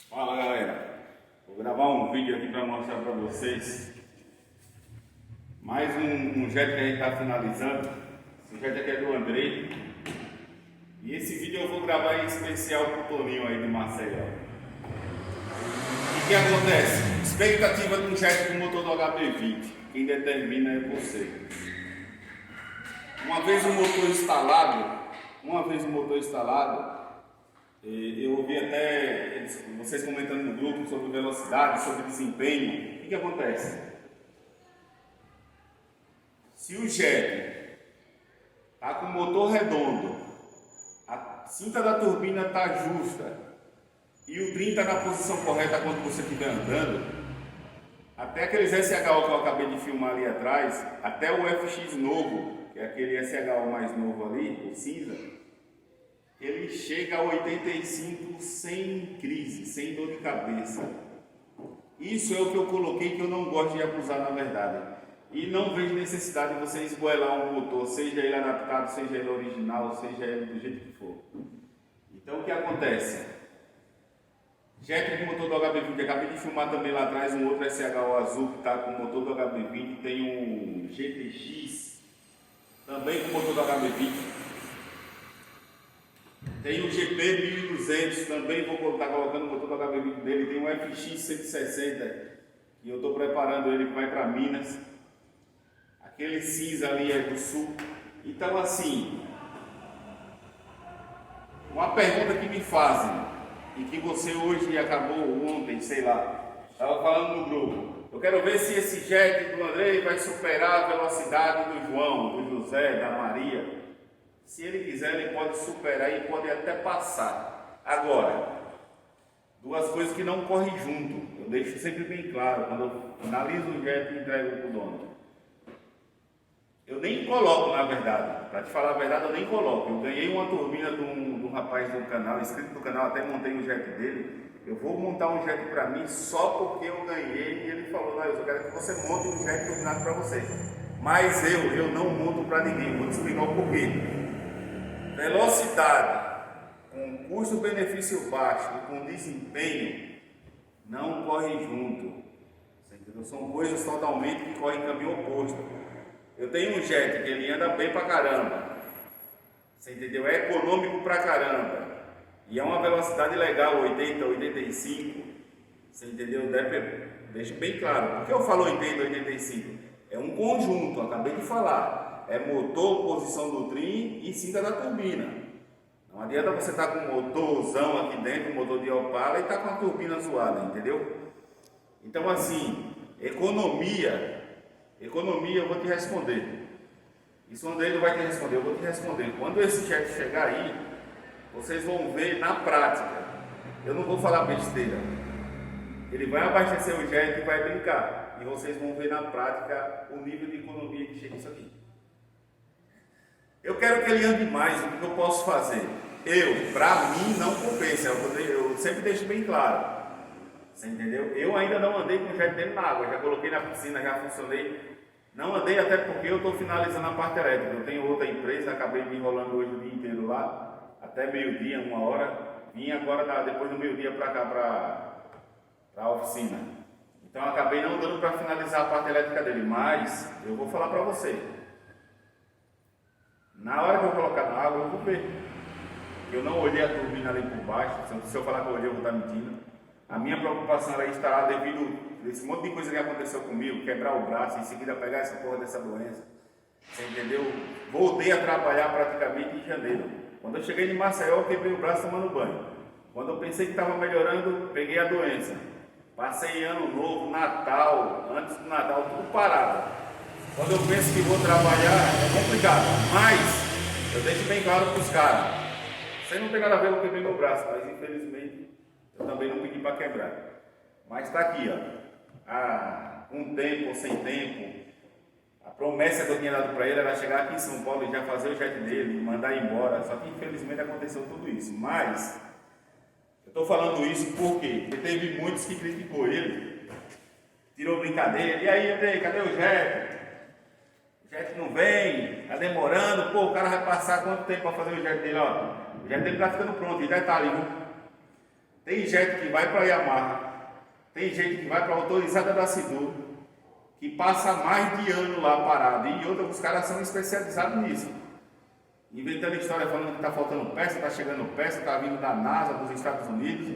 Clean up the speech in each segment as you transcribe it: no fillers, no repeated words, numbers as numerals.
Fala galera, vou gravar um vídeo aqui para mostrar para vocês mais um jet que a gente está finalizando. Esse jet aqui é do Andrei e esse vídeo eu vou gravar em especial para o Toninho aí de Maceió. O que acontece? Expectativa de um jet com motor do HB20, quem determina é você. Uma vez o motor instalado, eu ouvi até vocês comentando no grupo sobre velocidade, sobre desempenho. O que acontece? Se o jet está com o motor redondo, a cinta da turbina está justa e o trim está na posição correta quando você estiver andando, até aqueles SHO que eu acabei de filmar ali atrás, até o FX novo, que é aquele SHO mais novo ali, o cinza, ele chega a 85 sem crise, sem dor de cabeça. Isso é o que eu coloquei, que eu não gosto de abusar na verdade. E não vejo necessidade de você esgoelar um motor, seja ele adaptado, seja ele original, seja ele do jeito que for. Então o que acontece? Jet com motor do HB20, acabei de filmar também lá atrás um outro SHO azul que está com o motor do HB20, tem um GTX também com motor do HB20. Tem o GP 1200, também vou estar colocando o motor do HB20 dele. Tem um FX 160, que eu estou preparando ele que vai para Minas. Aquele cinza ali é do sul. Então assim, uma pergunta que me fazem, e que você hoje acabou ontem, sei lá, estava falando no grupo. Eu quero ver se esse jet do Andrei vai superar a velocidade do João, do José, da Maria. Se ele quiser, ele pode superar e pode até passar. Agora, duas coisas que não correm junto. Eu deixo sempre bem claro, quando eu finalizo o jet e entrego para o dono. Eu nem coloco, na verdade. Para te falar a verdade, eu nem coloco. Eu ganhei uma turbina de um rapaz do canal, inscrito do canal, até montei um jet dele. Eu vou montar um jet para mim só porque eu ganhei e ele falou, não, eu quero que você monte um jet turbinado para você. Mas eu não monto para ninguém, vou te explicar o porquê. Velocidade com custo-benefício baixo e com desempenho não correm junto. São coisas totalmente que correm em caminho oposto. Eu tenho um jet que ele anda bem pra caramba. Você entendeu? É econômico pra caramba. E é uma velocidade legal, 80, 85. Você entendeu? Deixa bem claro. Por que eu falo 80, 85? É um conjunto, acabei de falar. É motor, posição do trim e cinta da turbina. Não adianta você estar com um motorzão aqui dentro, um motor de Opala, e estar com a turbina zoada, entendeu? Então assim, economia eu vou te responder. Isso o Andrei não vai te responder, eu vou te responder. Quando esse jet chegar aí, vocês vão ver na prática. Eu não vou falar besteira. Ele vai abastecer o jet e vai brincar. E vocês vão ver na prática o nível de economia que chega isso aqui. Eu quero que ele ande mais, o que eu posso fazer? Pra mim, não compensa, eu sempre deixo bem claro. Você entendeu? Eu ainda não andei com o jet dentro da água, já coloquei na piscina, já funcionei. Não andei até porque eu estou finalizando a parte elétrica. Eu tenho outra empresa, acabei me enrolando hoje o dia inteiro lá, até meio-dia, 1 hora. Vim agora, depois do meio-dia, para cá, para a oficina. Então acabei não dando para finalizar a parte elétrica dele, mas eu vou falar para você. Na hora que eu colocar na água, eu vou ver. Eu não olhei a turbina ali por baixo. Se eu falar que eu olhei, eu vou estar mentindo. A minha preocupação aí está devido a esse monte de coisa que aconteceu comigo, quebrar o braço, em seguida pegar essa porra dessa doença. Você entendeu? Voltei a trabalhar praticamente em janeiro. Quando eu cheguei em Maceió, eu quebrei o braço tomando banho. Quando eu pensei que estava melhorando, peguei a doença. Passei ano novo, Natal, antes do Natal, tudo parado. Quando eu penso que vou trabalhar, é complicado, mas eu deixo bem claro para os caras. Isso aí não tem nada a ver com eu quebrei meu braço, mas infelizmente eu também não pedi para quebrar. Mas está aqui, ó. Com tempo ou sem tempo, a promessa que eu tinha dado para ele era chegar aqui em São Paulo e já fazer o jet dele, mandar embora. Só que infelizmente aconteceu tudo isso. Mas eu estou falando isso por quê? Porque teve muitos que criticou ele, tirou brincadeira. E aí, Andrei, cadê o jet? O jet não vem, tá demorando, pô, o cara vai passar quanto tempo para fazer o jet dele, ó. O jet dele tá ficando pronto, e detalhe, viu? Tem gente que vai para a Yamaha, tem gente que vai para a autorizada da Sidu, que passa mais de ano lá parado. E outra, os caras são especializados nisso. Inventando história falando que está faltando peça, está chegando peça, está vindo da NASA, dos Estados Unidos.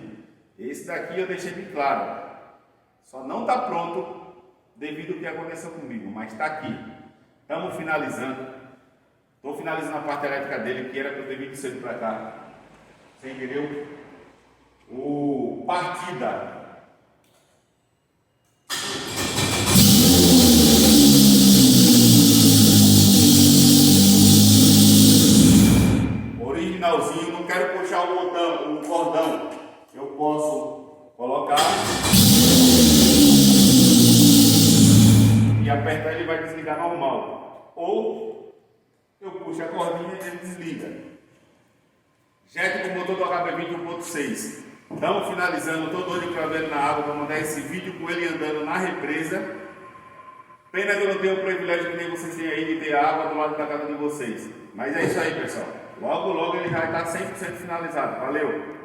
Esse daqui eu deixei bem claro. Só não está pronto devido ao que aconteceu comigo, mas está aqui. Estamos finalizando. Estou finalizando a parte elétrica dele, que era para eu ter vindo cedo para cá. Você entendeu? O partida. Originalzinho, não quero puxar o botão, o cordão. Eu posso colocar e apertar, ele vai desligar normal. Ou eu puxo a cordinha e ele desliga. Jet com motor do HB20 1.6. Estamos finalizando, estou doido para ver na água para mandar esse vídeo com ele andando na represa. Pena que eu não tenho o privilégio que nem vocês têm aí de ter água do lado da casa de vocês. Mas é isso aí, pessoal. Logo, logo ele já está 100% finalizado. Valeu!